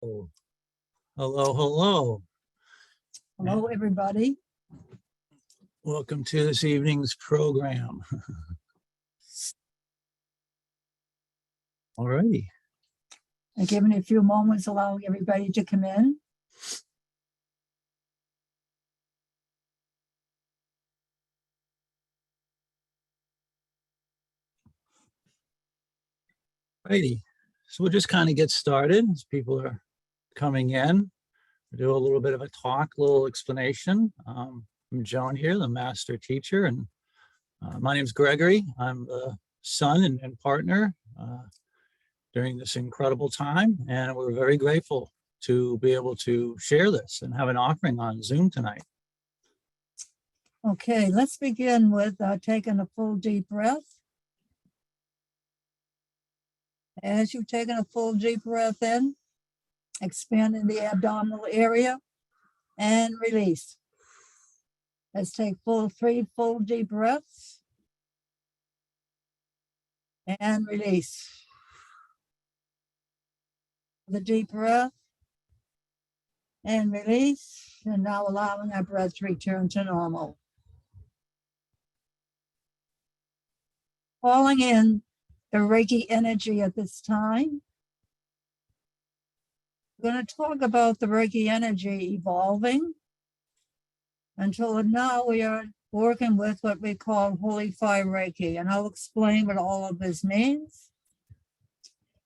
Oh, hello, hello. Hello, everybody. Welcome to this evening's program. All righty. I'm giving a few moments, allowing everybody to come in. Righty. So we'll just kind of get started as people are coming in. We'll do a little bit of a talk, a little explanation. I'm Joan here, the master teacher, and my name's Gregory. I'm the son and partner during this incredible time, and we're very grateful to be able to share this and have an offering on Zoom tonight. Okay, let's begin with taking a full deep breath. As you've taken a full deep breath in, expanding the abdominal area and release. Let's take three full deep breaths and release. The deep breath and release, and now allowing our breath to return to normal. Calling in the Reiki energy at this time. We're going to talk about the Reiki energy evolving. Until now, we are working with what we call Holy Fire Reiki, and I'll explain what all of this means.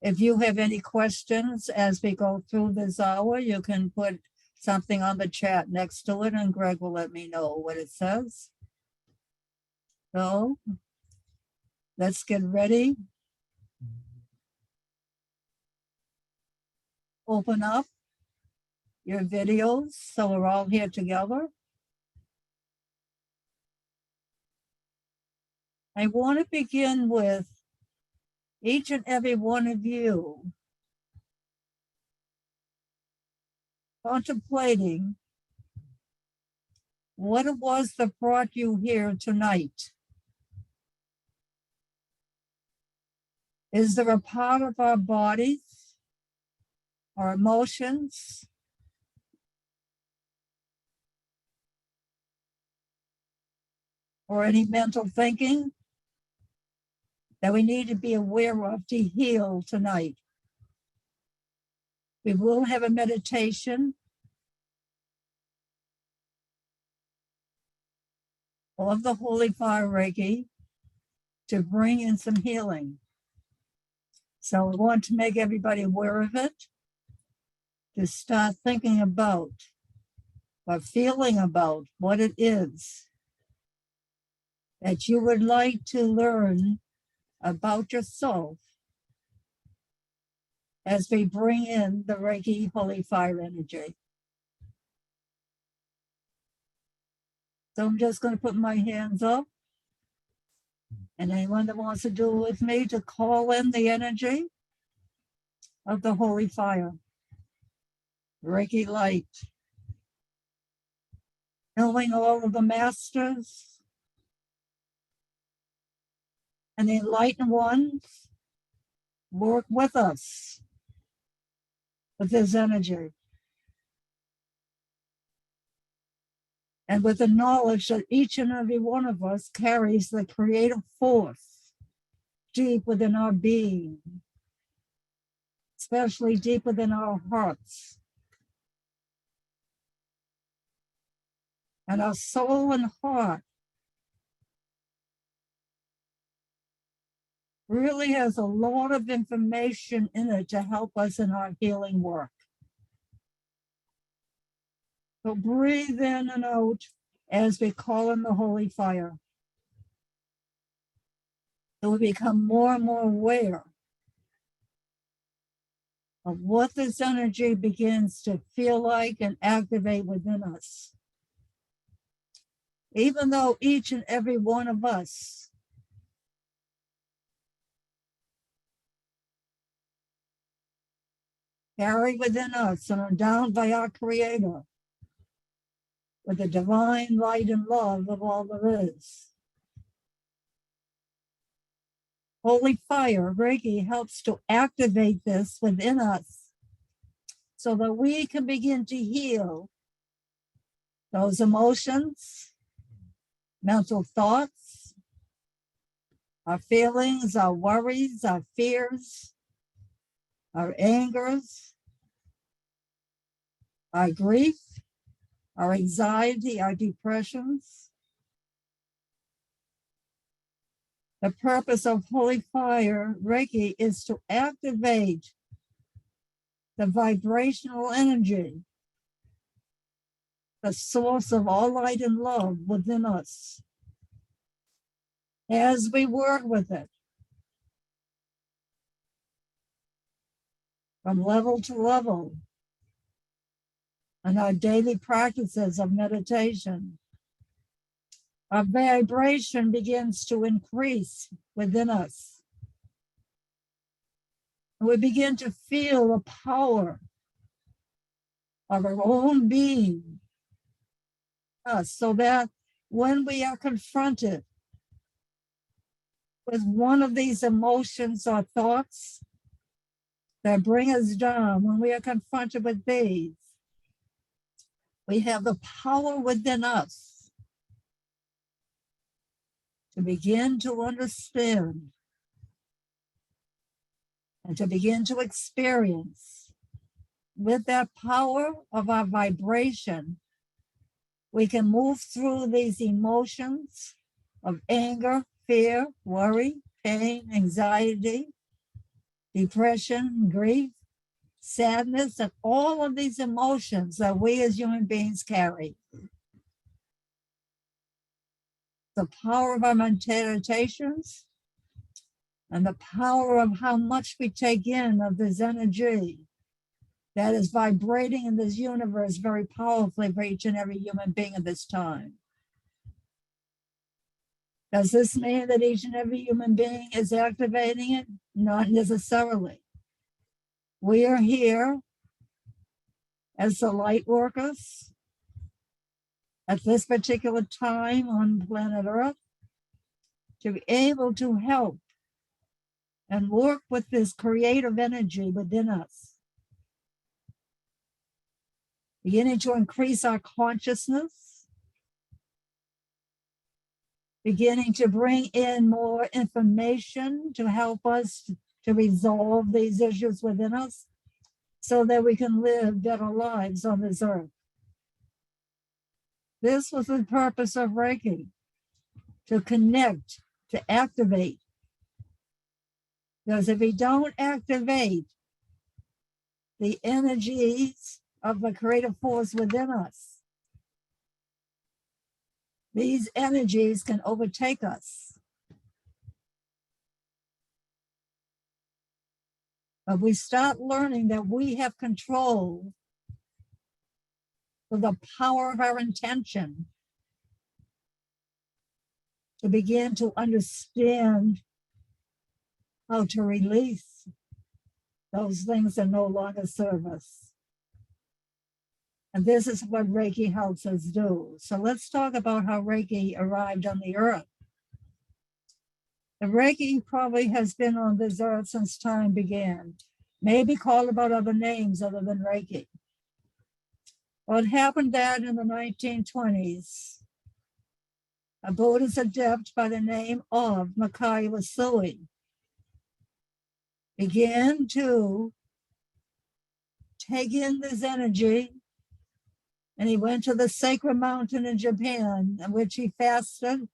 If you have any questions as we go through this hour, you can put something on the chat next to it, and Greg will let me know what it says. So, let's get ready. Open up your videos so we're all here together. I want to begin with each and every one of you contemplating what it was that brought you here tonight. Is there a part of our bodies, our emotions, or any mental thinking that we need to be aware of to heal tonight? We will have a meditation of the Holy Fire Reiki to bring in some healing. So we want to make everybody aware of it, to start thinking about or feeling about what it is that you would like to learn about yourself as we bring in the Reiki Holy Fire energy. So I'm just going to put my hands up, and anyone that wants to do it with me to call in the energy of the Holy Fire, Reiki light, knowing all of the masters and the enlightened ones work with us with this energy. And with the knowledge that each and every one of us carries the creative force deep within our being, especially deep within our hearts. And our soul and heart really has a lot of information in it to help us in our healing work. So breathe in and out as we call in the Holy Fire. So we become more and more aware of what this energy begins to feel like and activate within us. Even though each and every one of us carry within us and endowed by our Creator with the divine light and love of all there is. Holy Fire Reiki helps to activate this within us so that we can begin to heal those emotions, mental thoughts, our feelings, our worries, our fears, our angers, our grief, our anxiety, our depressions. The purpose of Holy Fire Reiki is to activate the vibrational energy, the source of all light and love within us. As we work with it, from level to level, and our daily practices of meditation, our vibration begins to increase within us. We begin to feel the power of our own being, so that when we are confronted with one of these emotions or thoughts that bring us down, when we are confronted with these, we have the power within us to begin to understand and to begin to experience. With that power of our vibration, we can move through these emotions of anger, fear, worry, pain, anxiety, depression, grief, sadness, and all of these emotions that we as human beings carry. The power of our meditations and the power of how much we take in of this energy that is vibrating in this universe very powerfully for each and every human being at this time. Does this mean that each and every human being is activating it? Not necessarily. We are here as the light workers at this particular time on planet Earth to be able to help and work with this creative energy within us, beginning to increase our consciousness, beginning to bring in more information to help us to resolve these issues within us so that we can live better lives on this earth. This was the purpose of Reiki, to connect, to activate. Because if we don't activate the energies of the creative force within us, these energies can overtake us. But we start learning that we have control with the power of our intention to begin to understand how to release those things that no longer serve us. And this is what Reiki helps us do. So let's talk about how Reiki arrived on the earth. The Reiki probably has been on this earth since time began, maybe called about other names other than Reiki. Well, it happened that in the 1920s, a Buddhist adept by the name of Makai Wasui began to take in this energy, and he went to the sacred mountain in Japan, in which he fasted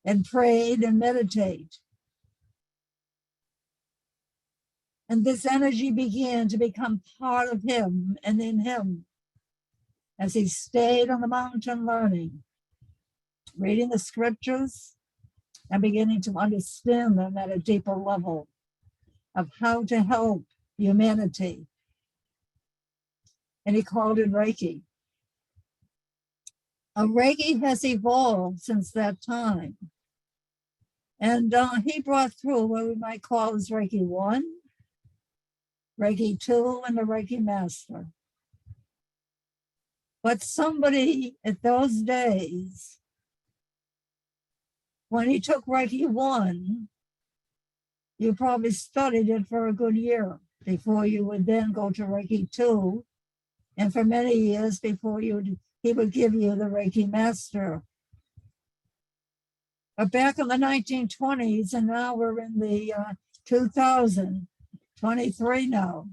and prayed and meditated. And this energy began to become part of him and in him as he stayed on the mountain learning, reading the scriptures, and beginning to understand them at a deeper level of how to help humanity. And he called it Reiki. Reiki has evolved since that time. And he brought through what we might call as Reiki 1, Reiki 2, and the Reiki Master. But somebody at those days, when he took Reiki 1, you probably studied it for a good year. before you would then go to Reiki 2. And for many years before he would give you the Reiki Master. But back in the 1920s, and now we're in the 2023 now,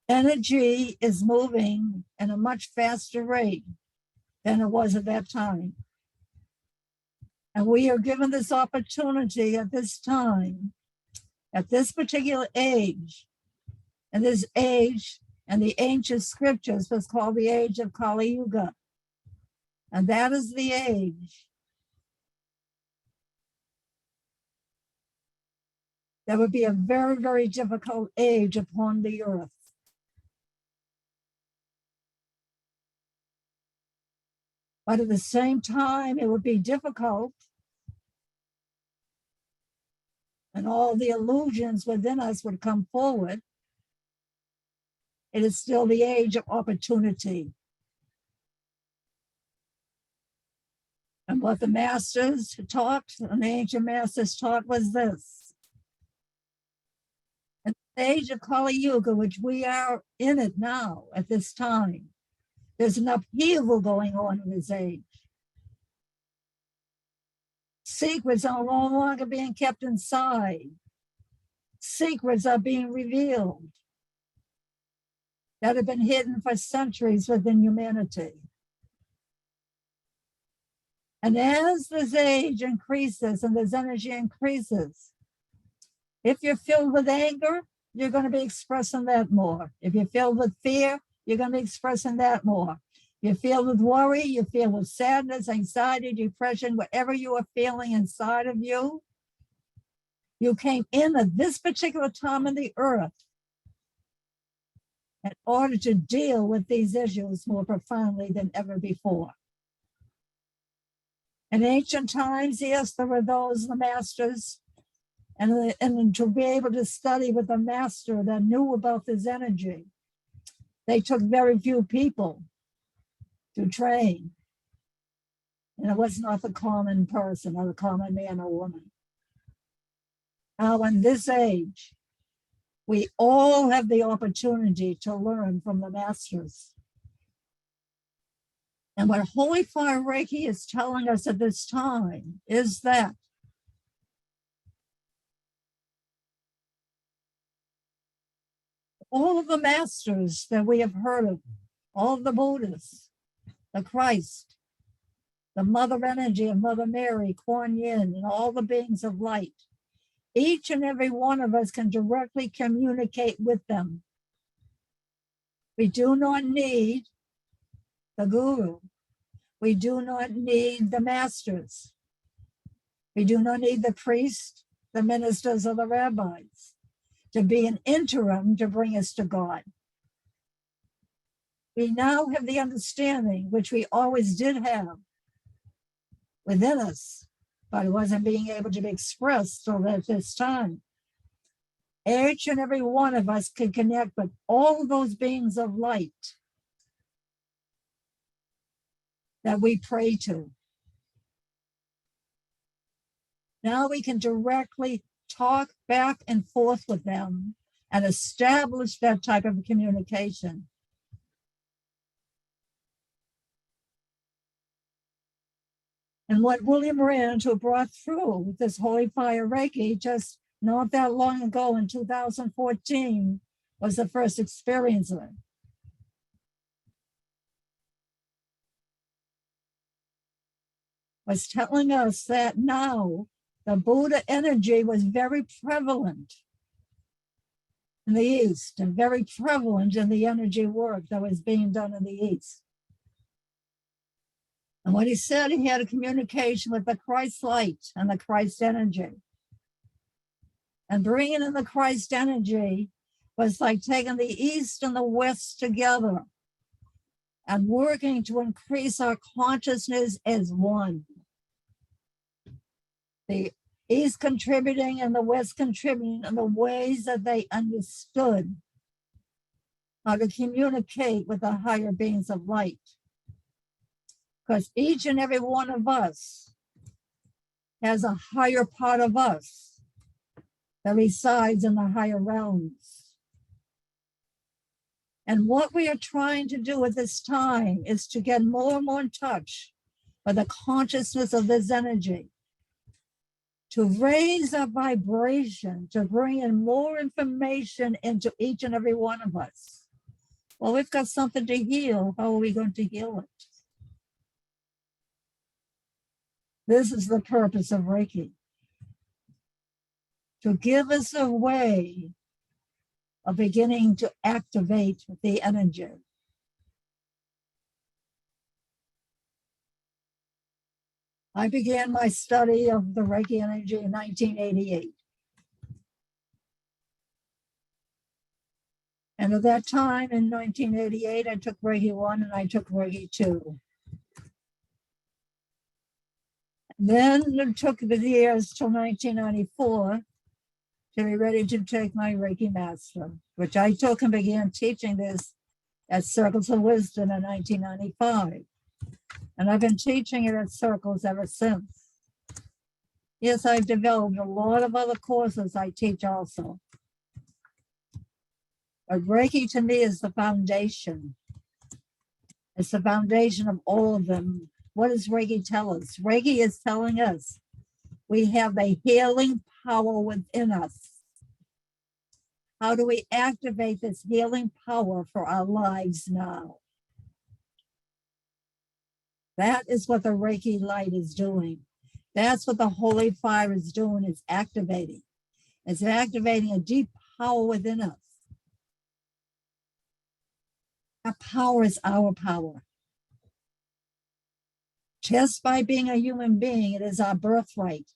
energy is moving at a much faster rate than it was at that time. And we are given this opportunity at this time, at this particular age, and this age and the ancient scriptures was called the age of Kali Yuga. And that is the age that would be a very, very difficult age upon the earth. But at the same time, it would be difficult, and all the illusions within us would come forward. It is still the age of opportunity. And what the masters taught, and the ancient masters taught, was this. In the age of Kali Yuga, which we are in it now at this time, there's an upheaval going on in this age. Secrets are no longer being kept inside. Secrets are being revealed that have been hidden for centuries within humanity. And as this age increases and this energy increases, if you're filled with anger, you're going to be expressing that more. If you're filled with fear, you're going to be expressing that more. You're filled with worry, you feel with sadness, anxiety, depression, whatever you are feeling inside of you. You came in at this particular time in the earth in order to deal with these issues more profoundly than ever before. In ancient times, yes, there were those, the masters, and to be able to study with a master that knew about this energy, they took very few people to train. And it was not the common person or the common man or woman. Now, in this age, we all have the opportunity to learn from the masters. And what Holy Fire Reiki is telling us at this time is that all of the masters that we have heard of, all of the Buddhists, the Christ, the Mother Energy of Mother Mary, Kuan Yin, and all the beings of light, each and every one of us can directly communicate with them. We do not need the guru. We do not need the masters. We do not need the priest, the ministers, or the rabbis to be an interim to bring us to God. We now have the understanding, which we always did have within us, but it wasn't being able to be expressed till at this time. Each and every one of us can connect with all those beings of light that we pray to. Now we can directly talk back and forth with them and establish that type of communication. And what William Rand, who brought through this Holy Fire Reiki just not that long ago in 2014, was the first experience of it. Was telling us that now the Buddha energy was very prevalent in the East and very prevalent in the energy work that was being done in the East. And what he said, he had a communication with the Christ light and the Christ energy. And bringing in the Christ energy was like taking the East and the West together and working to increase our consciousness as one. The East contributing and the West contributing in the ways that they understood how to communicate with the higher beings of light. Because each and every one of us has a higher part of us that resides in the higher realms. And what we are trying to do at this time is to get more and more in touch with the consciousness of this energy, to raise our vibration, to bring in more information into each and every one of us. Well, we've got something to heal. How are we going to heal it? This is the purpose of Reiki, to give us a way of beginning to activate the energy. I began my study of the Reiki energy in 1988. And at that time in 1988, I took Reiki 1 and I took Reiki 2. And then it took the years till 1994 to be ready to take my Reiki Master, which I took and began teaching this at Circles of Wisdom in 1995. And I've been teaching it at Circles ever since. Yes, I've developed a lot of other courses I teach also. But Reiki to me is the foundation. It's the foundation of all of them. What does Reiki tell us? Reiki is telling us we have the healing power within us. How do we activate this healing power for our lives now? That is what the Reiki light is doing. That's what the Holy Fire is doing, it's activating. It's activating a deep power within us. That power is our power. Just by being a human being, it is our birthright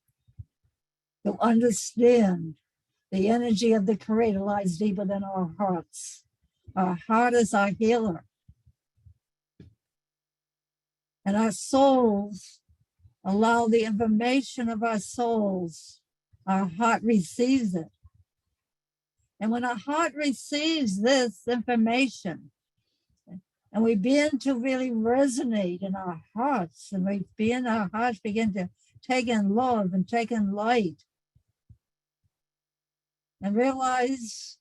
to understand the energy of the Creator lies deeper than our hearts. Our heart is our healer. And our souls allow the information of our souls. Our heart receives it. And when our heart receives this information, and we begin to really resonate in our hearts, and our hearts begin to take in love and take in light, and realize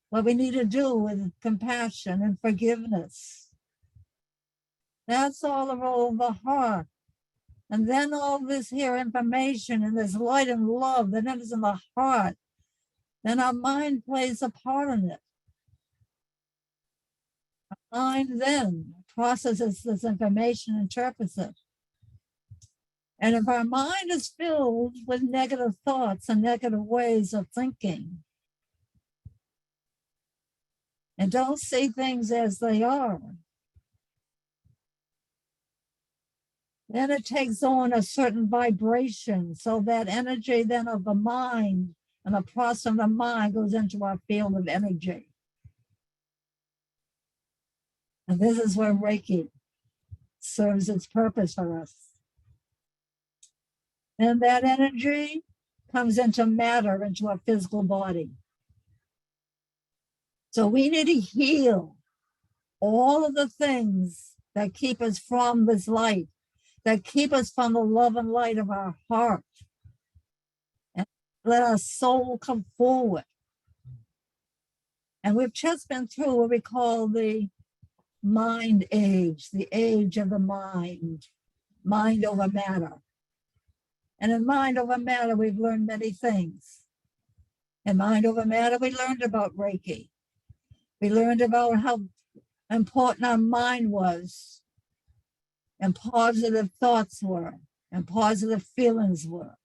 what we need to do with compassion and forgiveness. That's all the role of the heart. And then all this here information and this light and love that is in the heart, then our mind plays a part in it. Our mind then processes this information, interprets it. And if our mind is filled with negative thoughts and negative ways of thinking, and don't see things as they are, then it takes on a certain vibration. So that energy then of the mind and the process of the mind goes into our field of energy. And this is where Reiki serves its purpose for us. And that energy comes into matter, into our physical body. So we need to heal all of the things that keep us from this light, that keep us from the love and light of our heart. And let our soul come forward. And we've just been through what we call the mind age, the age of the mind, mind over matter. And in mind over matter, we've learned many things. In mind over matter, we learned about Reiki. We learned about how important our mind was, and positive thoughts were, and positive feelings were.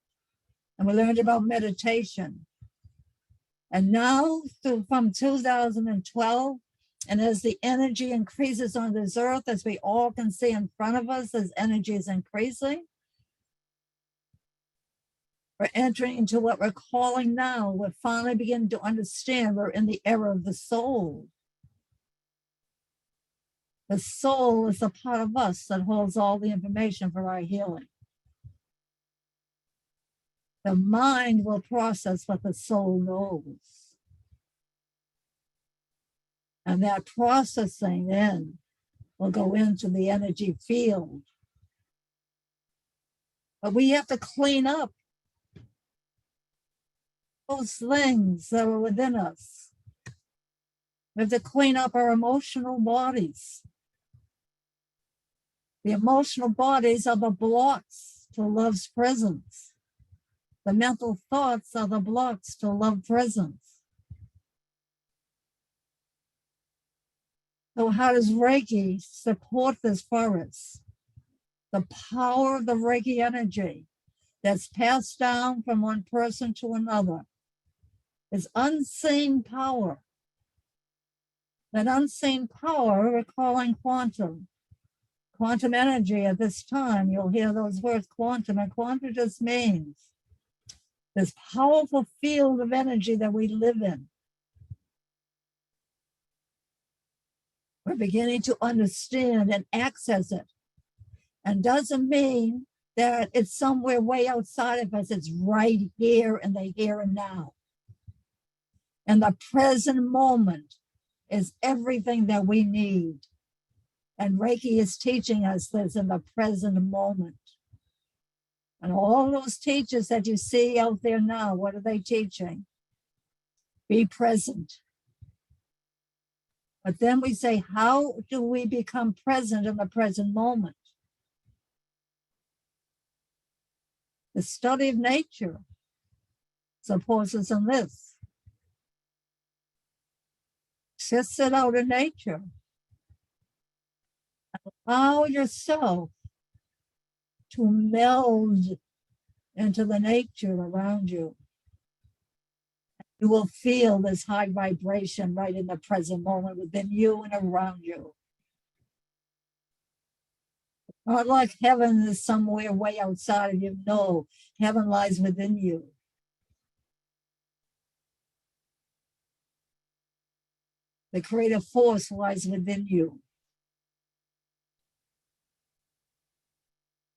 And we learned about meditation. And now, from 2012, and as the energy increases on this earth, as we all can see in front of us, as energy is increasing, we're entering into what we're calling now, we're finally beginning to understand we're in the era of the soul. The soul is a part of us that holds all the information for our healing. The mind will process what the soul knows. And that processing then will go into the energy field. But we have to clean up those things that are within us. We have to clean up our emotional bodies. The emotional bodies are the blocks to love's presence. The mental thoughts are the blocks to love presence. So how does Reiki support this for us? The power of the Reiki energy that's passed down from one person to another is unseen power. That unseen power we're calling quantum. Quantum energy at this time, you'll hear those words quantum, and quantum just means this powerful field of energy that we live in. We're beginning to understand and access it. And doesn't mean that it's somewhere way outside of us. It's right here in the here and now. And the present moment is everything that we need. And Reiki is teaching us this in the present moment. And all those teachers that you see out there now, what are they teaching? Be present. But then we say, how do we become present in the present moment? The study of nature supports us in this. Just sit out in nature. Allow yourself to meld into the nature around you. You will feel this high vibration right in the present moment within you and around you. Not like heaven is somewhere way outside of you. No, heaven lies within you. The creative force lies within you.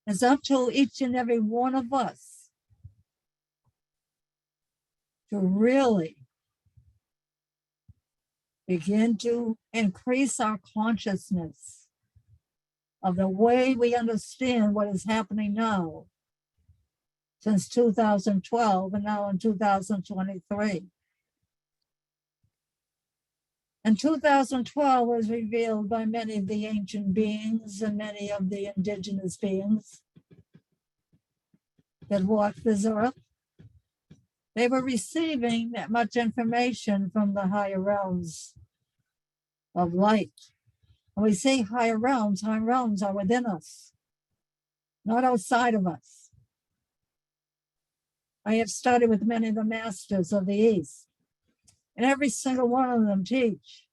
It's up to each and every one of us to really begin to increase our consciousness of the way we understand what is happening now since 2012 and now in 2023. And 2012 was revealed by many of the ancient beings and many of the indigenous beings that walked this earth. They were receiving that much information from the higher realms of light. When we say higher realms are within us, not outside of us. I have studied with many of the masters of the East, and every single one of them teach.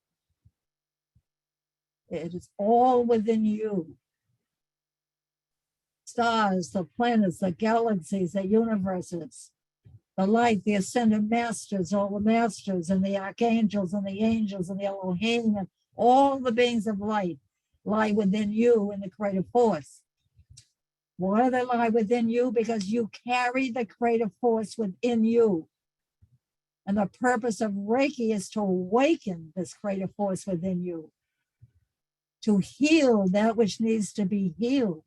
It is all within you. Stars, the planets, the galaxies, the universes, the light, the ascended masters, all the masters, and the archangels, and the angels, and the Elohim, and all the beings of light lie within you in the creative force. Why do they lie within you? Because you carry the creative force within you. And the purpose of Reiki is to awaken this creative force within you, to heal that which needs to be healed.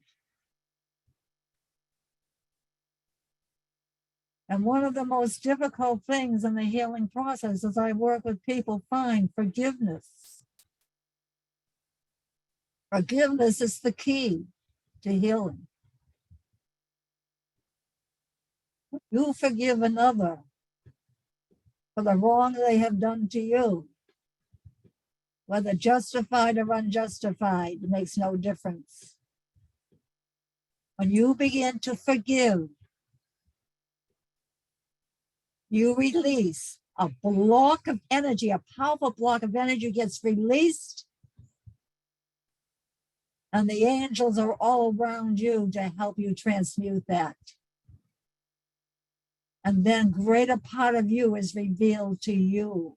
And one of the most difficult things in the healing process as I work with people find forgiveness. Forgiveness is the key to healing. You forgive another for the wrong they have done to you, whether justified or unjustified, it makes no difference. When you begin to forgive, you release a block of energy, a powerful block of energy gets released, and the angels are all around you to help you transmute that. And then greater part of you is revealed to you.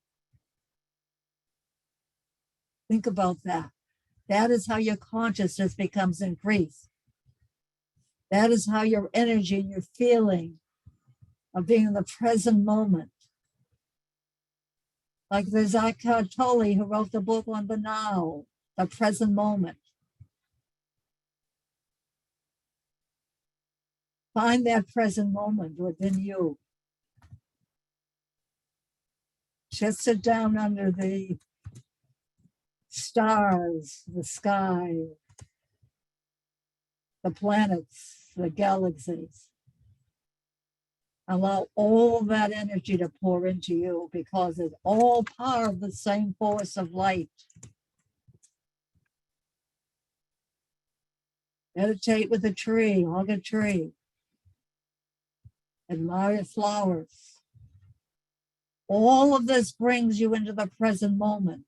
Think about that. That is how your consciousness becomes increased. That is how your energy and your feeling of being in the present moment. Like there's Eckhart Tolle who wrote the book on the now, the present moment. Find that present moment within you. Just sit down under the stars, the sky, the planets, the galaxies. Allow all that energy to pour into you because it's all part of the same force of light. Meditate with a tree, hug a tree. Admire flowers. All of this brings you into the present moment.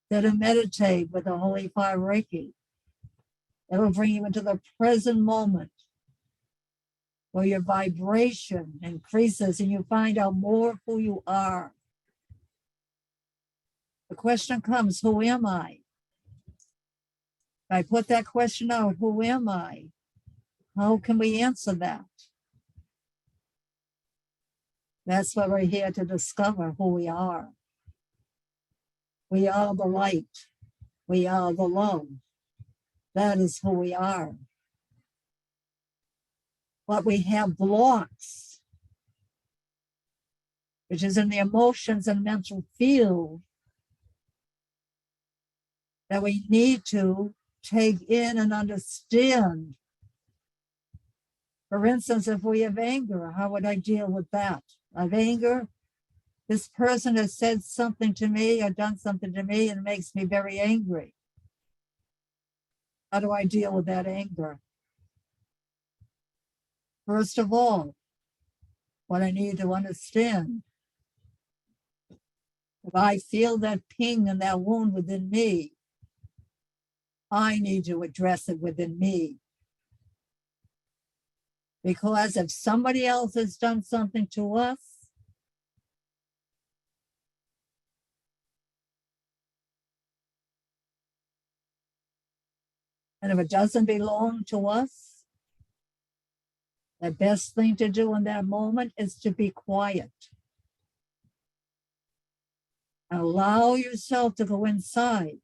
Then meditate with the Holy Fire Reiki. It'll bring you into the present moment where your vibration increases and you find out more of who you are. The question comes, who am I? If I put that question out, who am I? How can we answer that? That's what we're here to discover, who we are. We are the light. We are the love. That is who we are. But we have blocks, which is in the emotions and mental field, that we need to take in and understand. For instance, if we have anger, how would I deal with that? I have anger. This person has said something to me or done something to me and it makes me very angry. How do I deal with that anger? First of all, what I need to understand, if I feel that ping and that wound within me, I need to address it within me. Because if somebody else has done something to us, and if it doesn't belong to us, the best thing to do in that moment is to be quiet. Allow yourself to go inside,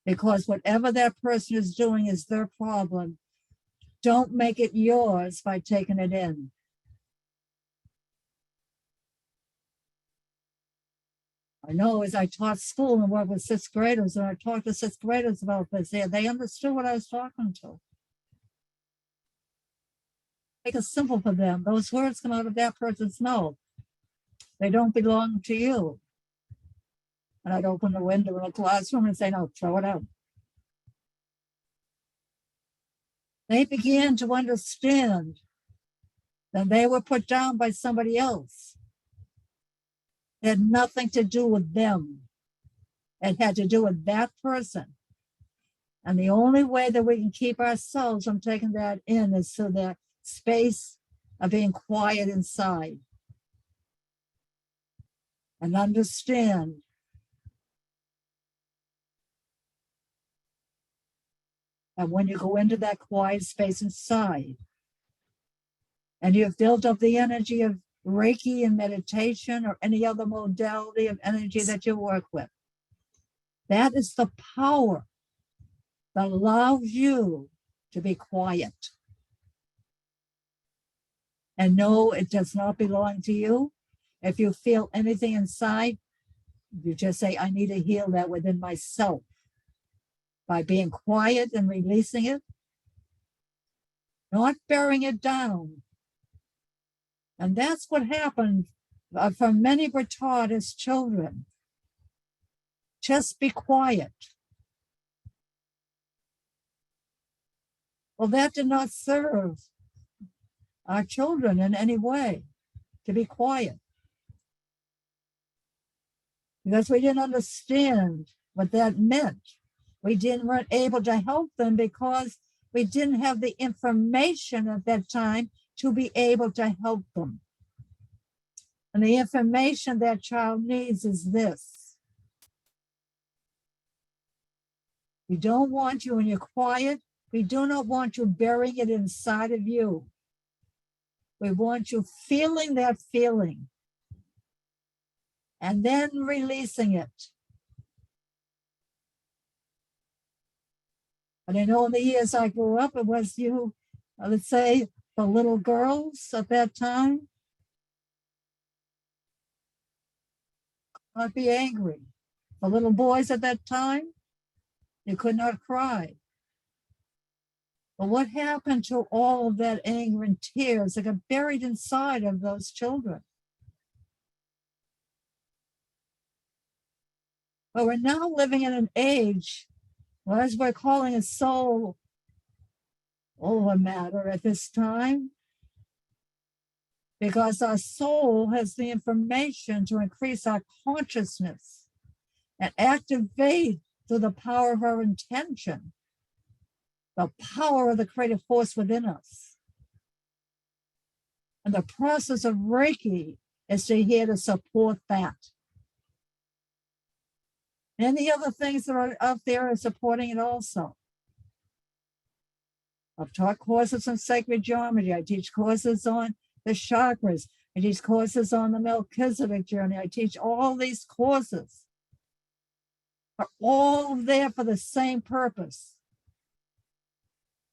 because whatever that person is doing is their problem. Don't make it yours by taking it in. I know as I taught school and worked with sixth graders, and I talked to sixth graders about this, they understood what I was talking to. Make it simple for them. Those words come out of that person's mouth. They don't belong to you. And I'd open the window in the classroom and say, no, throw it out. They began to understand that they were put down by somebody else. It had nothing to do with them. It had to do with that person. And the only way that we can keep ourselves from taking that in is through that space of being quiet inside. And understand that when you go into that quiet space inside, and you've built up the energy of Reiki and meditation or any other modality of energy that you work with, that is the power that allows you to be quiet. And no, it does not belong to you. If you feel anything inside, you just say, I need to heal that within myself. By being quiet and releasing it, not burying it down. And that's what happened for many were taught as children. Just be quiet. Well, that did not serve our children in any way, to be quiet. Because we didn't understand what that meant. We weren't able to help them because we didn't have the information at that time to be able to help them. And the information that child needs is this. We don't want you when you're quiet. We do not want you burying it inside of you. We want you feeling that feeling and then releasing it. But I know in the years I grew up, it was you, let's say, the little girls at that time. Not be angry. For little boys at that time, they could not cry. But what happened to all of that anger and tears that got buried inside of those children? But we're now living in an age, well, as we're calling a soul over matter at this time, because our soul has the information to increase our consciousness and activate through the power of our intention, the power of the creative force within us. And the process of Reiki is here to support that. And the other things that are out there are supporting it also. I've taught courses on sacred geometry. I teach courses on the chakras. I teach courses on the Melchizedek journey. I teach all these courses. Are all there for the same purpose.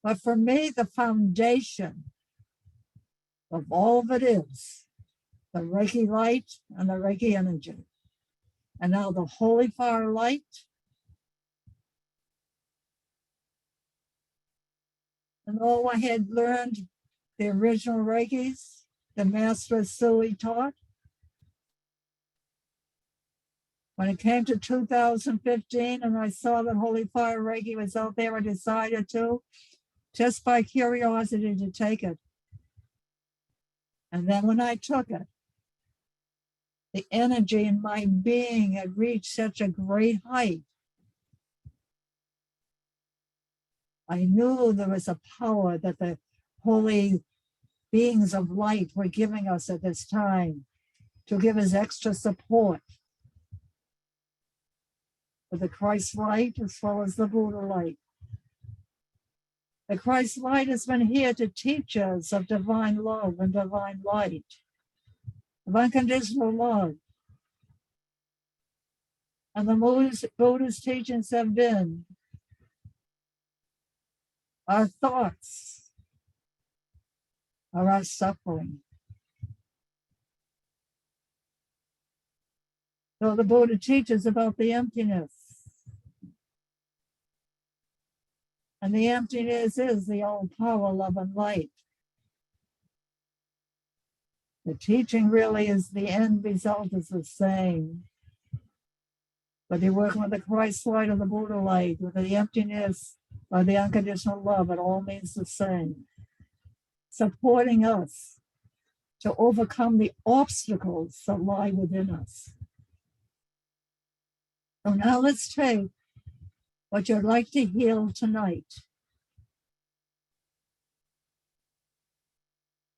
But for me, the foundation of all of it is the Reiki light and the Reiki energy. And now the Holy Fire light. And all I had learned, the original Reikis, the Master Sui taught. When it came to 2015 and I saw that Holy Fire Reiki was out there, I decided to, just by curiosity, to take it. And then when I took it, the energy in my being had reached such a great height. I knew there was a power that the holy beings of light were giving us at this time to give us extra support for the Christ light as well as the Buddha light. The Christ light has been here to teach us of divine love and divine light, of unconditional love. And the Buddha's teachings have been our thoughts are our suffering. So the Buddha teaches about the emptiness. And the emptiness is the all power, love, and light. The teaching really is the end result is the same. Whether you're working with the Christ light or the Buddha light, with the emptiness or the unconditional love, it all means the same. Supporting us to overcome the obstacles that lie within us. So now let's take what you'd like to heal tonight.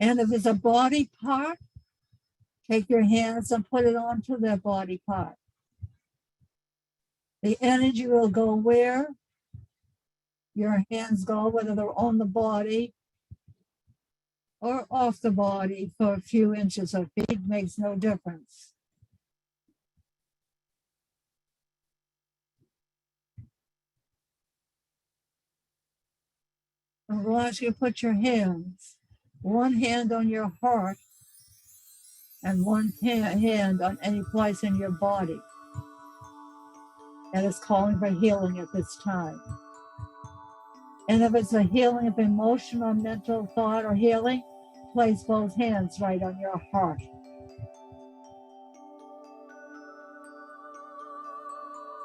And if it's a body part, take your hands and put it onto their body part. The energy will go where your hands go, whether they're on the body or off the body for a few inches or feet, makes no difference. And we'll ask you to put your hands, one hand on your heart and one hand on any place in your body that is calling for healing at this time. And if it's a healing of emotional, mental, thought, or healing, place both hands right on your heart.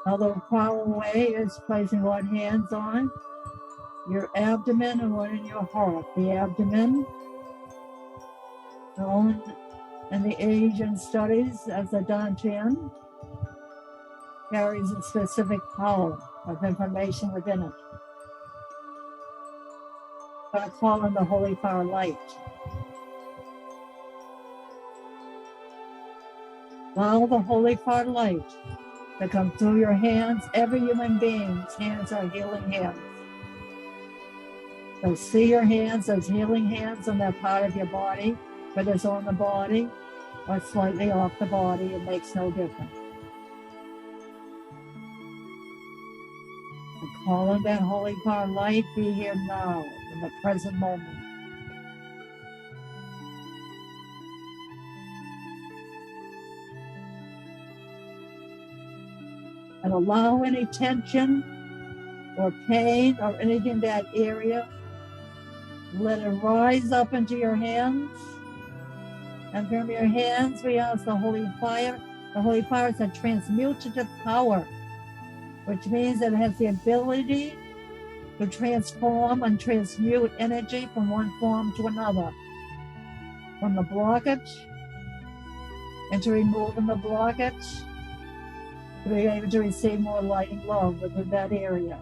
Another proper way is placing one hands on your abdomen and one in your heart. The abdomen, known in the Asian studies as the dantian, carries a specific power of information within it. I'm going to call in the Holy Fire light. Allow the Holy Fire light to come through your hands. Every human being's hands are healing hands. So see your hands as healing hands on that part of your body, whether it's on the body or slightly off the body, it makes no difference. And calling that Holy Fire light, be here now, in the present moment. and allow any tension or pain or anything in that area. Let it rise up into your hands. And from your hands, we ask the Holy Fire. The Holy Fire is a transmutative power, which means that it has the ability to transform and transmute energy from one form to another. From the blockage, and to removing the blockage, to be able to receive more light and love within that area.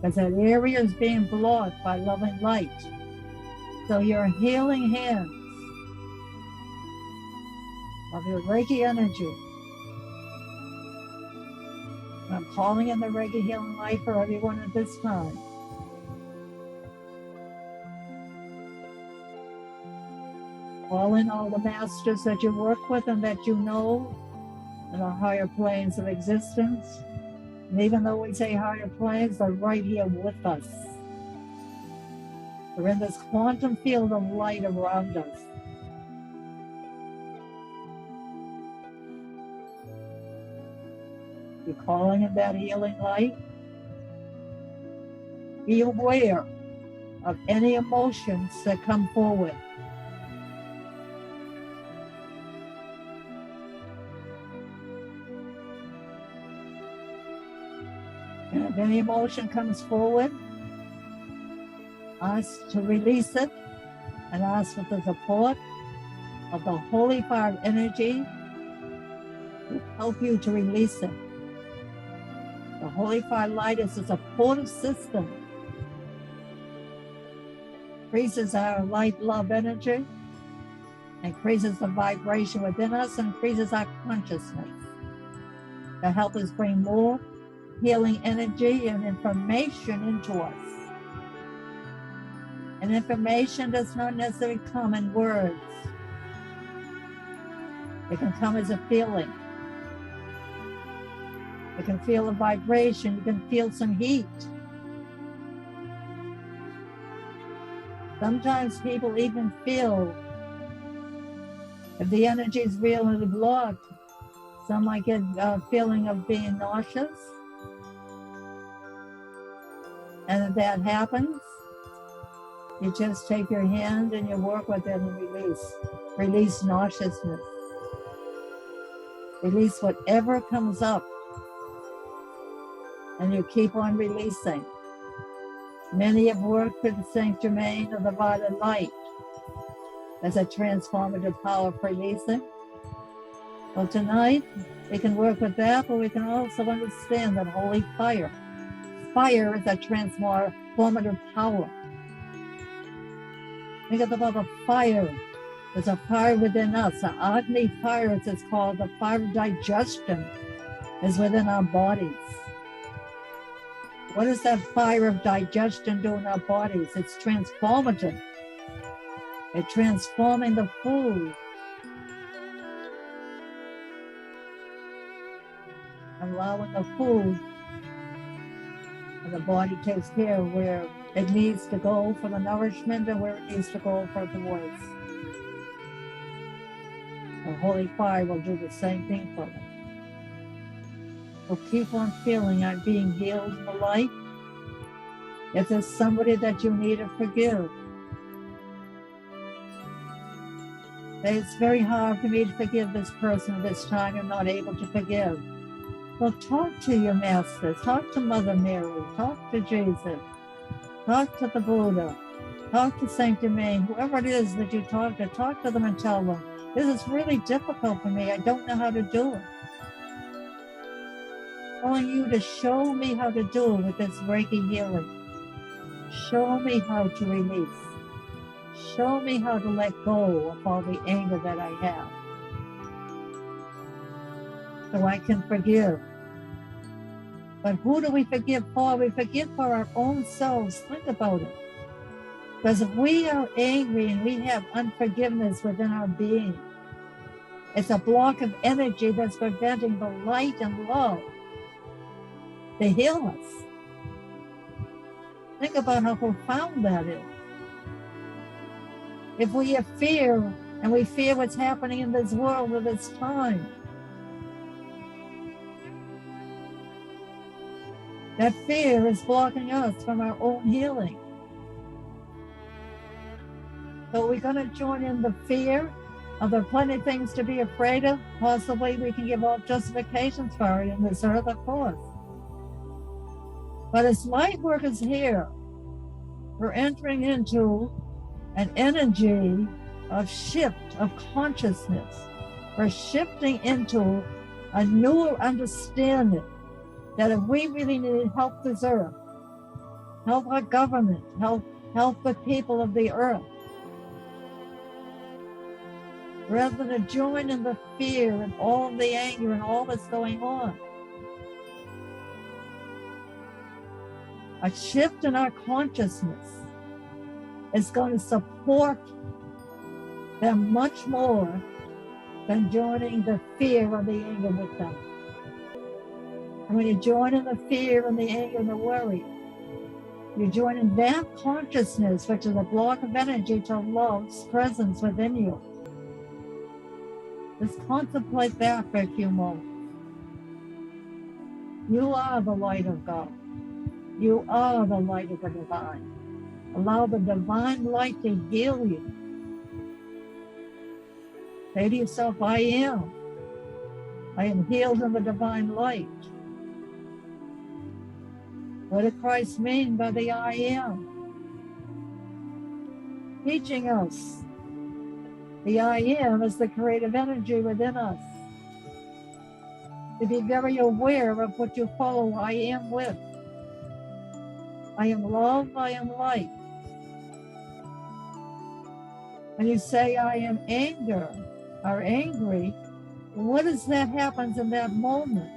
Because that area is being blocked by loving light. So your healing hands of your Reiki energy. I'm calling in the Reiki healing light for everyone at this time. Call in all the masters that you work with and that you know in the higher planes of existence. And even though we say higher planes, they're right here with us. They're in this quantum field of light around us. You're calling in that healing light. Be aware of any emotions that come forward. And if any emotion comes forward, ask to release it and ask for the support of the Holy Fire energy to help you to release it. The Holy Fire light is a supportive system. Increases our light love energy, increases the vibration within us, increases our consciousness to help us bring more healing energy and information into us. And information does not necessarily come in words. It can come as a feeling. You can feel a vibration. You can feel some heat. Sometimes people even feel if the energy is really blocked. Some might get a feeling of being nauseous. And if that happens, you just take your hand and you work with it and release. Release nauseousness. Release whatever comes up. And you keep on releasing. Many have worked with Saint Germain of the Violet Light as a transformative power for releasing. Well, tonight we can work with that, but we can also understand that Holy Fire. Fire is a transformative power. Think about the fire. There's a fire within us. The Agni fire, as it's called, the fire of digestion, is within our bodies. What does that fire of digestion do in our bodies? It's transformative. It's transforming the food. Allowing the food, and the body takes care of where it needs to go for the nourishment and where it needs to go for the voice. The Holy Fire will do the same thing for them. We'll keep on feeling I'm being healed in the light. If there's somebody that you need to forgive, it's very hard for me to forgive this person at this time. I'm not able to forgive. Well, talk to your masters. Talk to Mother Mary. Talk to Jesus. Talk to the Buddha. Talk to Saint Germain. Whoever it is that you talk to them and tell them, this is really difficult for me. I don't know how to do it. I want you to show me how to do it with this Reiki healing. Show me how to release. Show me how to let go of all the anger that I have. So I can forgive. But who do we forgive for? We forgive for our own selves. Think about it. Because if we are angry and we have unforgiveness within our being, it's a block of energy that's preventing the light and love to heal us. Think about how profound that is. If we have fear, and we fear what's happening in this world at this time, That fear is blocking us from our own healing. So we're going to join in the fear. Are there plenty of things to be afraid of? Possibly we can give all justifications for it in this earth, of course. But as light work is here, we're entering into an energy of shift of consciousness. We're shifting into a newer understanding that if we really need to help this earth, help our government, help the people of the earth, rather than join in the fear and all the anger and all that's going on. A shift in our consciousness is going to support them much more than joining the fear or the anger with them. And when you join in the fear and the anger and the worry, you join in that consciousness, which is a block of energy to love's presence within you. Just contemplate that for a few moments. You are the light of God. You are the light of the divine. Allow the divine light to heal you. Say to yourself, I am healed in the divine light. What did Christ mean by the I am? Teaching us the I am is the creative energy within us. To be very aware of what you follow I am with. I am love, I am light. When you say I am anger or angry, what is that happens in that moment?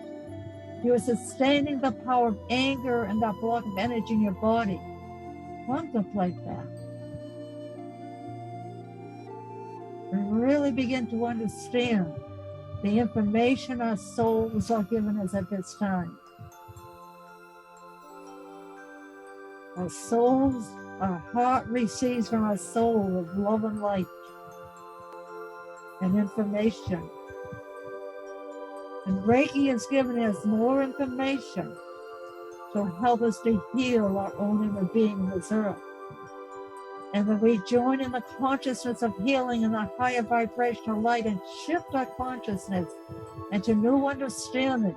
You are sustaining the power of anger and that block of energy in your body. Contemplate that. And really begin to understand the information our souls are giving us at this time. Our souls, our heart receives from our soul of love and light and information. And Reiki has given us more information to help us to heal our own inner being in this earth. And when we join in the consciousness of healing in the higher vibrational light and shift our consciousness into new understandings,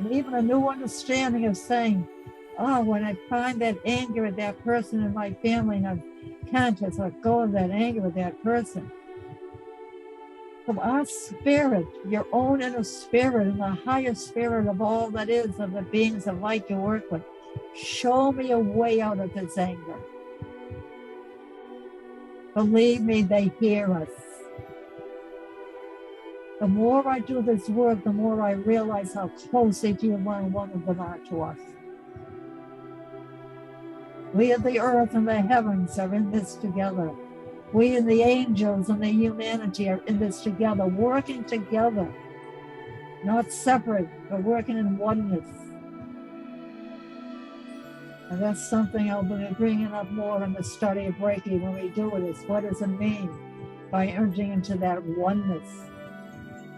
and even a new understanding of saying, oh, when I find that anger at that person in my family and I can't just let go of that anger with that person. From our spirit, your own inner spirit and the higher spirit of all that is, of the beings of light you work with, show me a way out of this anger. Believe me, they hear us. The more I do this work, the more I realize how close each and one of them are to us. We of the earth and the heavens are in this together. We and the angels and the humanity are in this together, working together, not separate, but working in oneness. And that's something I'll be bringing up more in the study of Reiki when we do it, is what does it mean by entering into that oneness?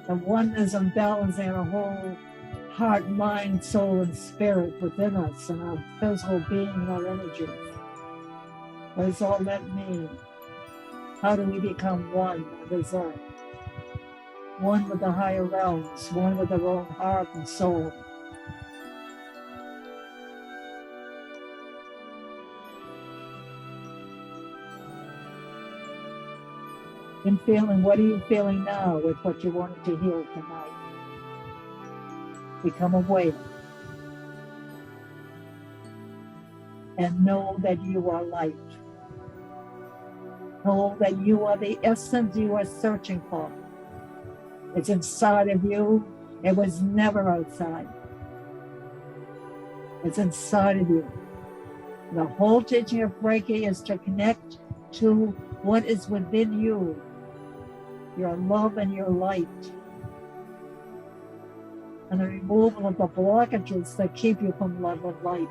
The oneness and balancing our whole heart, mind, soul, and spirit within us and our physical being and our energies. What does all that mean? How do we become one with this earth? One with the higher realms, one with our own heart and soul. And feeling, what are you feeling now with what you wanted to heal tonight? Become aware. And know that you are light. Know that you are the essence you are searching for. It's inside of you. It was never outside. It's inside of you. The whole teaching of Reiki is to connect to what is within you, your love and your light, and the removal of the blockages that keep you from love and light.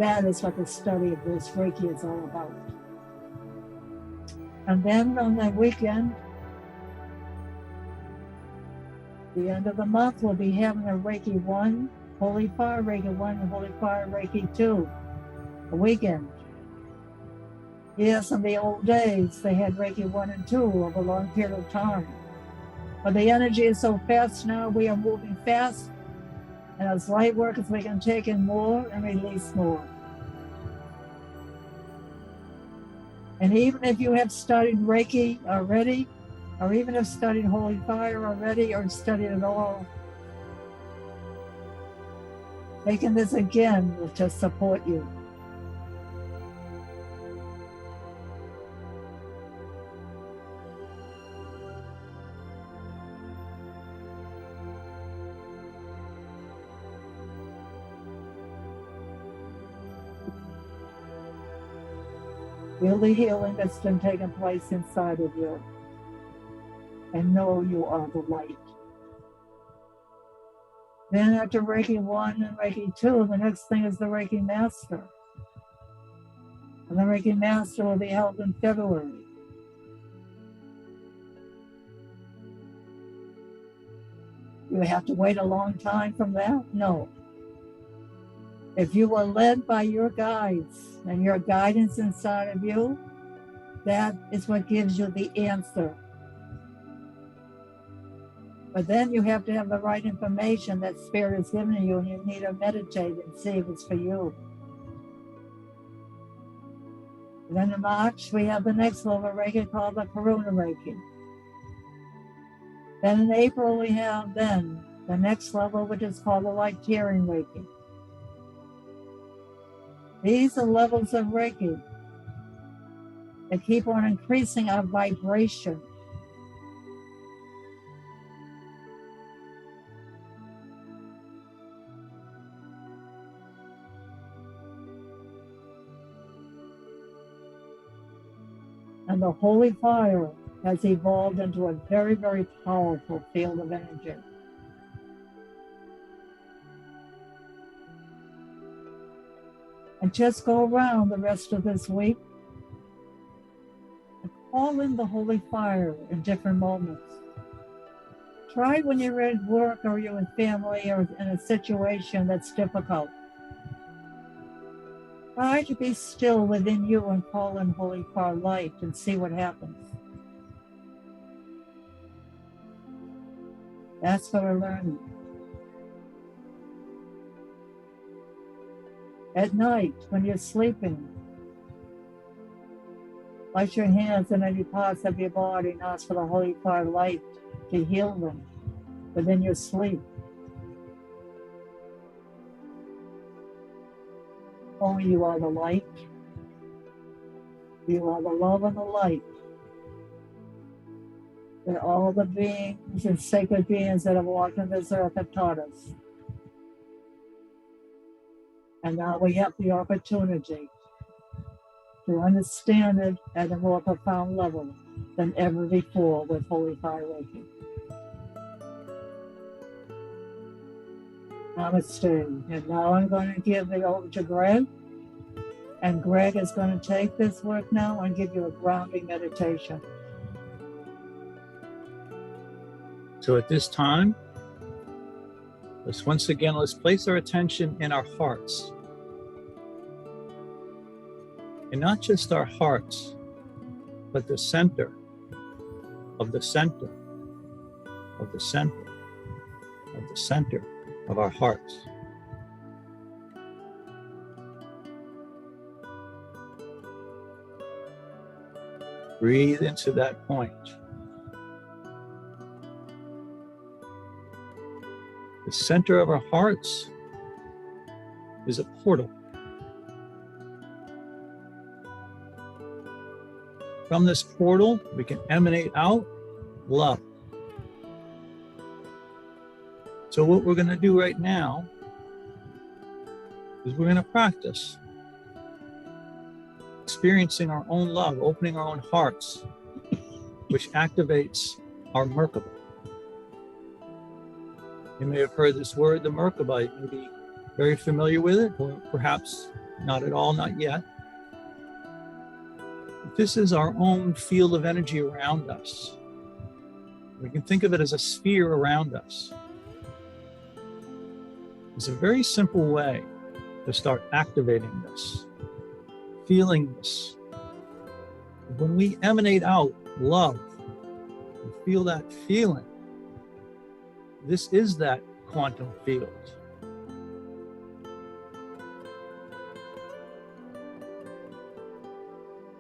That is what the study of this Reiki is all about. And then on the weekend, the end of the month, we'll be having a Reiki 1 Holy Fire Reiki 1 and Holy Fire Reiki 2, a weekend. Yes, in the old days, they had Reiki 1 and 2 over a long period of time. But the energy is so fast now, we are moving fast. And as light workers, we can take in more and release more. And even if you have studied Reiki already, or even have studied Holy Fire already, or studied it all, making this again will just support you. Feel the healing that's been taking place inside of you. And know you are the light. Then after Reiki 1 and Reiki 2, the next thing is the Reiki Master. And the Reiki Master will be held in February. You have to wait a long time from that? No. If you were led by your guides and your guidance inside of you, that is what gives you the answer. But then you have to have the right information that Spirit is giving you, and you need to meditate and see if it's for you. And then in March, we have the next level of Reiki called the Karuna Reiki. Then in April, we have then the next level, which is called the Light Hearing Reiki. These are levels of Reiki that keep on increasing our vibration. And the Holy Fire has evolved into a very, very powerful field of energy. And just go around the rest of this week and call in the Holy Fire in different moments. Try when you're at work or you're with family or in a situation that's difficult. Try to be still within you and call in Holy Fire Light and see what happens. That's what we're learning. At night, when you're sleeping, place your hands in any parts of your body and ask for the Holy Fire Light to heal them within your sleep. Oh, you are the light. You are the love and the light that all the beings and sacred beings that have walked on this earth have taught us. And now we have the opportunity to understand it at a more profound level than ever before with Holy Fire Reiki. Namaste. And now I'm going to give it over to Greg. And Greg is going to take this work now and give you a grounding meditation. So at this time, let's place our attention in our hearts. And not just our hearts, but the center of the center of the center of the center of our hearts. Breathe into that point. The center of our hearts is a portal. From this portal, we can emanate out love. So what we're going to do right now is we're going to practice experiencing our own love, opening our own hearts, which activates our Merkaba. You may have heard this word, the Merkaba. You may be very familiar with it, or perhaps not at all, not yet. But this is our own field of energy around us. We can think of it as a sphere around us. It's a very simple way to start activating this, feeling this. When we emanate out love, and feel that feeling, this is that quantum field.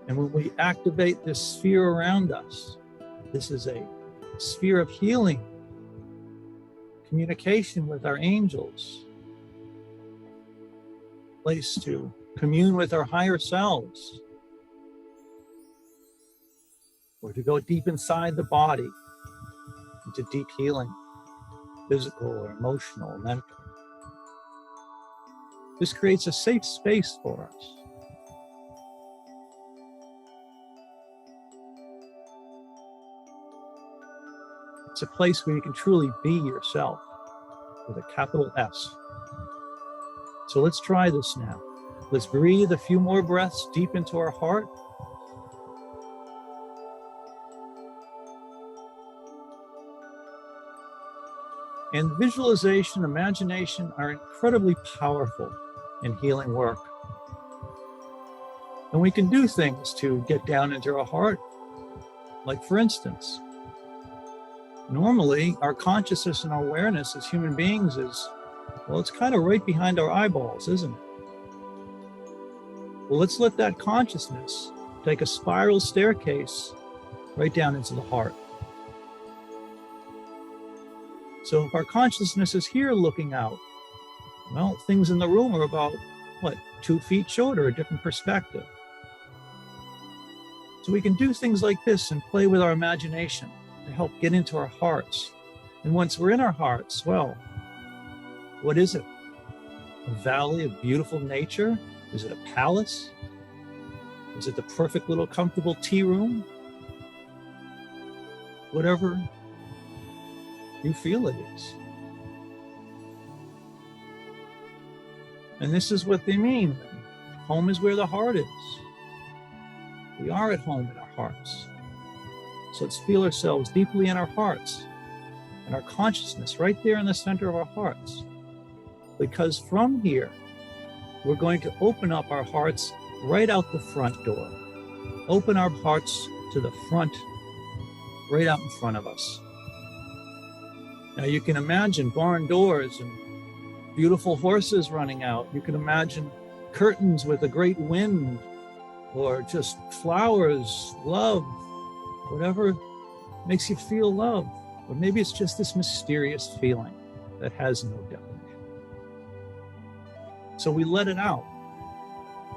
And when we activate this sphere around us, this is a sphere of healing, communication with our angels, place to commune with our higher selves, or to go deep inside the body into deep healing, physical or emotional or mental. This creates a safe space for us. It's a place where you can truly be yourself with a capital S. So let's try this now. Let's breathe a few more breaths deep into our heart. And visualization, imagination are incredibly powerful in healing work. And we can do things to get down into our heart. Like for instance, normally our consciousness and our awareness as human beings is, well, it's kind of right behind our eyeballs, isn't it? Well, let's let that consciousness take a spiral staircase right down into the heart. So if our consciousness is here looking out, well, things in the room are about, 2 feet short or a different perspective. So we can do things like this and play with our imagination to help get into our hearts. And once we're in our hearts, well, what is it? A valley of beautiful nature? Is it a palace? Is it the perfect little comfortable tea room? Whatever you feel it is. And this is what they mean. Home is where the heart is. We are at home in our hearts. So let's feel ourselves deeply in our hearts and our consciousness right there in the center of our hearts. Because from here, we're going to open up our hearts right out the front door. Open our hearts to the front, right out in front of us. Now you can imagine barn doors and beautiful horses running out. You can imagine curtains with a great wind, or just flowers, love, whatever makes you feel love. Or maybe it's just this mysterious feeling that has no definition. So we let it out.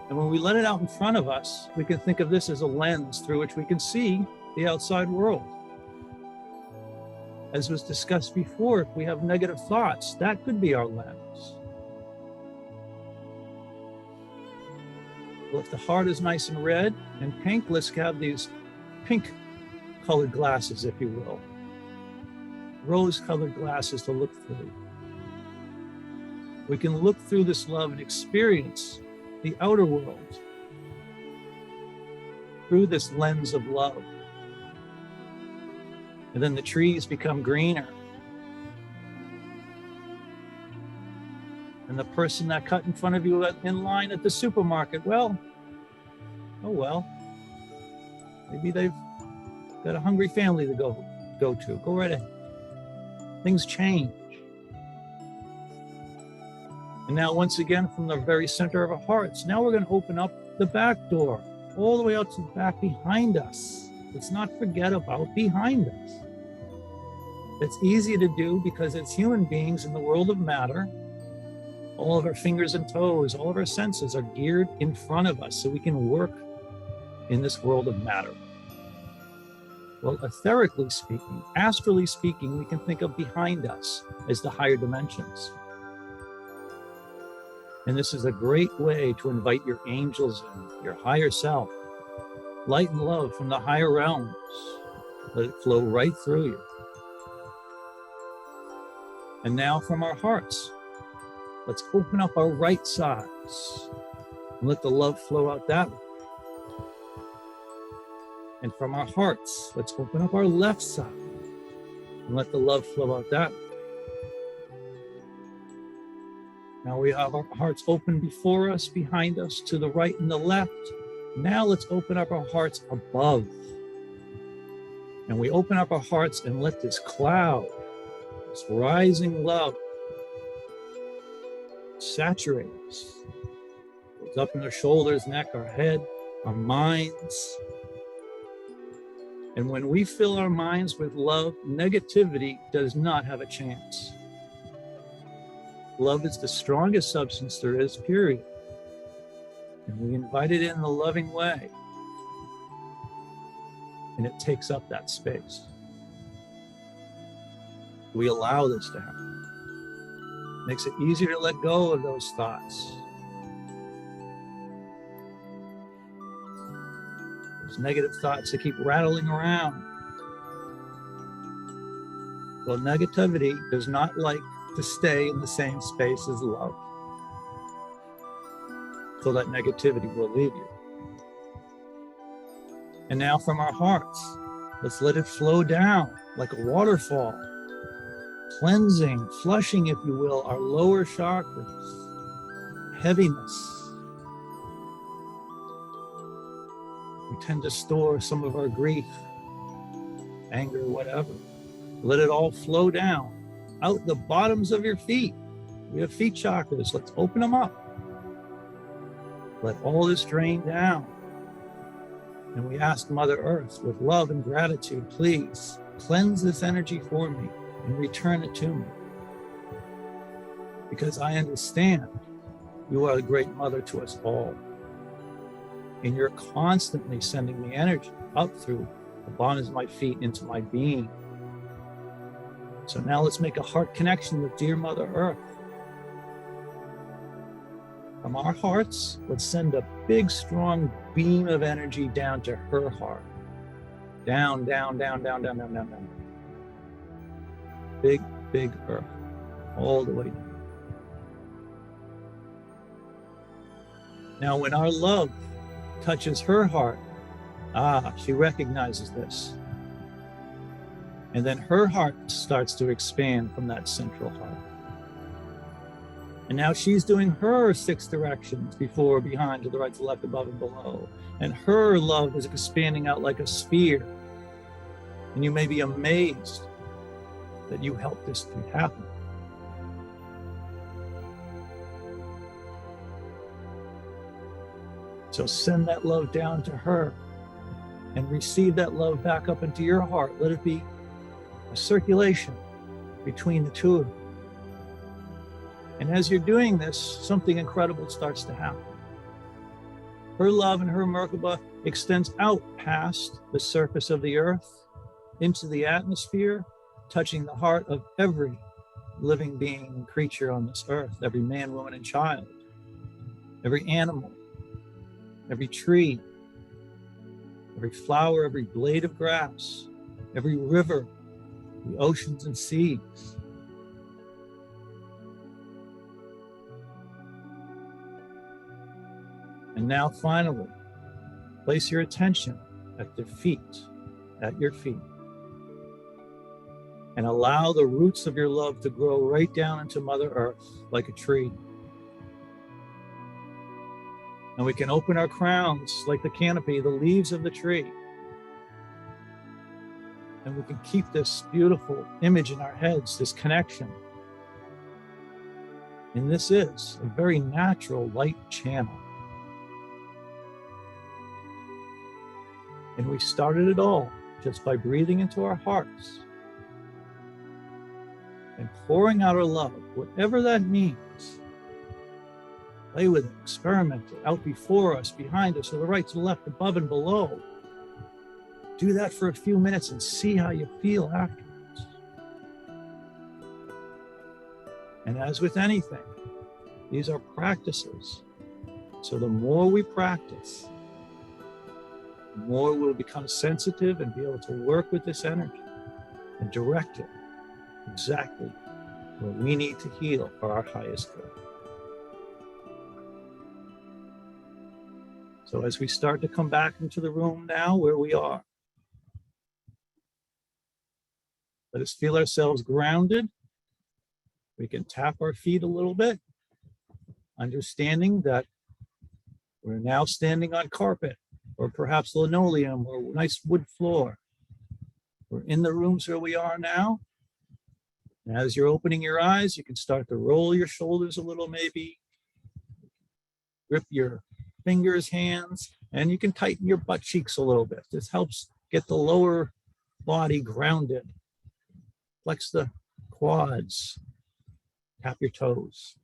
And when we let it out in front of us, we can think of this as a lens through which we can see the outside world. As was discussed before, if we have negative thoughts, that could be our lens. Well, if the heart is nice and red and pink, let's have these pink colored glasses, if you will. Rose colored glasses to look through. We can look through this love and experience the outer world through this lens of love. And then the trees become greener. And the person that cut in front of you in line at the supermarket, well, oh well. Maybe they've got a hungry family to go to. Go right ahead. Things change. And now once again, from the very center of our hearts, now we're going to open up the back door, all the way out to the back behind us. Let's not forget about behind us. It's easy to do because it's human beings in the world of matter. All of our fingers and toes, all of our senses are geared in front of us so we can work in this world of matter. Well, etherically speaking, astrally speaking, we can think of behind us as the higher dimensions. And this is a great way to invite your angels in, your higher self. Light and love from the higher realms. Let it flow right through you. And now from our hearts, let's open up our right sides and let the love flow out that way. And from our hearts, let's open up our left side and let the love flow out that way. Now we have our hearts open before us, behind us, to the right and the left. Now let's open up our hearts above. And we open up our hearts and let this cloud, this rising love, saturate us. Goes up in our shoulders, neck, our head, our minds. And when we fill our minds with love, negativity does not have a chance. Love is the strongest substance there is, period. And we invite it in a loving way. And it takes up that space. We allow this to happen. Makes it easier to let go of those thoughts. Those negative thoughts that keep rattling around. Well, negativity does not like to stay in the same space as love. So that negativity will leave you. And now from our hearts, let's let it flow down like a waterfall, cleansing, flushing, if you will, our lower chakras, heaviness. We tend to store some of our grief, anger, whatever. Let it all flow down, out the bottoms of your feet. We have feet chakras, let's open them up. Let all this drain down. And we ask Mother Earth with love and gratitude, please cleanse this energy for me and return it to me. Because I understand you are a great mother to us all. And you're constantly sending me energy up through the bottoms of my feet into my being. So now let's make a heart connection with dear Mother Earth. From our hearts, let's send a big, strong beam of energy down to her heart. Down, down, down, down, down, down, down, down. Big, big Earth, all the way down. Now, when our love touches her heart, she recognizes this. And then her heart starts to expand from that central heart. And now she's doing her 6 directions, before, behind, to the right, to the left, above, and below. And her love is expanding out like a sphere. And you may be amazed that you helped this to happen. So send that love down to her and receive that love back up into your heart. Let it be a circulation between the two of you. And as you're doing this, something incredible starts to happen. Her love and her Merkaba extends out past the surface of the earth into the atmosphere, touching the heart of every living being and creature on this earth, every man, woman, and child, every animal, every tree, every flower, every blade of grass, every river, the oceans and seas. And now finally, place your attention at the feet, at your feet. And allow the roots of your love to grow right down into Mother Earth like a tree. And we can open our crowns like the canopy, the leaves of the tree. And we can keep this beautiful image in our heads, this connection. And this is a very natural light channel. And we started it all just by breathing into our hearts and pouring out our love, whatever that means. Play with it, experiment it, out before us, behind us, to the right, to the left, above and below. Do that for a few minutes and see how you feel afterwards. And as with anything, these are practices. So the more we practice, the more we'll become sensitive and be able to work with this energy and direct it exactly where we need to heal for our highest good. So as we start to come back into the room now where we are, let us feel ourselves grounded. We can tap our feet a little bit. understanding that we're now standing on carpet or perhaps linoleum or nice wood floor. We're in the rooms where we are now. And as you're opening your eyes, you can start to roll your shoulders a little, maybe grip your fingers, hands, and you can tighten your butt cheeks a little bit. This helps get the lower body grounded. Flex the quads, tap your toes.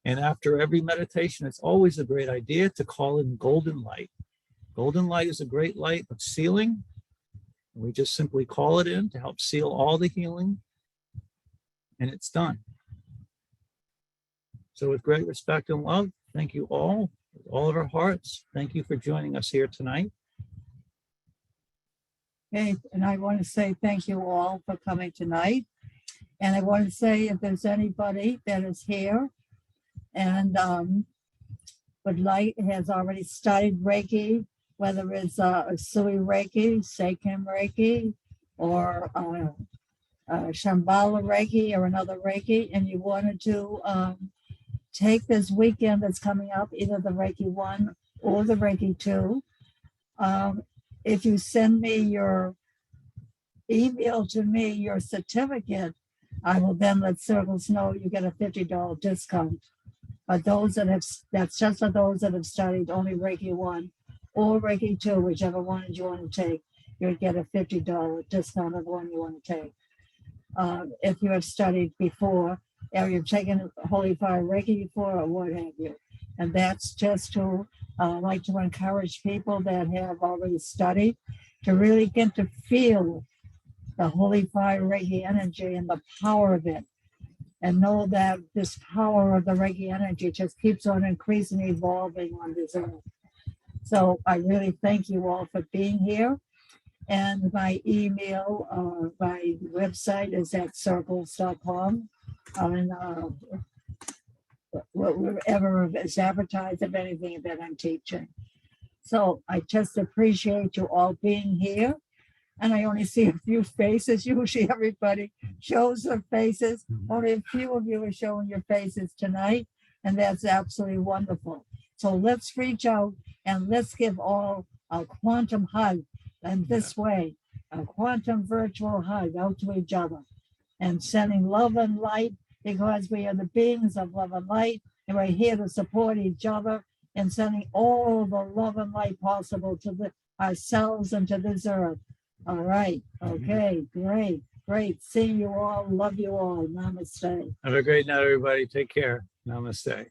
And after every meditation, it's always a great idea to call in golden light. Golden light is a great light of sealing. We just simply call it in to help seal all the healing, and it's done. So with great respect and love, thank you all, with all of our hearts. Thank you for joining us here tonight. Okay, and I want to say thank you all for coming tonight. And I want to say if there's anybody that is here and has already studied Reiki, whether it's Sui Reiki, Seiken Reiki, or Shambhala Reiki or another Reiki, and you wanted to take this weekend that's coming up, either the Reiki 1 or the Reiki 2, if you send me your email to me, your certificate, I will then let Circles know you get a $50 discount. But that's just for those that have studied only Reiki 1 or Reiki 2, whichever one you want to take, you'll get a $50 discount of one you want to take. If you have studied before, or you've taken Holy Fire Reiki before, or what have you. And that's just to like to encourage people that have already studied to really get to feel the Holy Fire Reiki energy and the power of it. And know that this power of the Reiki energy just keeps on increasing, evolving on this earth. So I really thank you all for being here. And my email, my website is at circles.com. And wherever it's advertised of anything that I'm teaching. So I just appreciate you all being here. And I only see a few faces. Usually everybody shows their faces. Only a few of you are showing your faces tonight. And that's absolutely wonderful. So let's reach out and let's give all a quantum hug. And this way, a quantum virtual hug out to each other. And sending love and light, because we are the beings of love and light. And we're here to support each other and sending all the love and light possible to ourselves and to this earth. All right. Okay. Great. See you all. Love you all. Namaste. Have a great night, everybody. Take care. Namaste.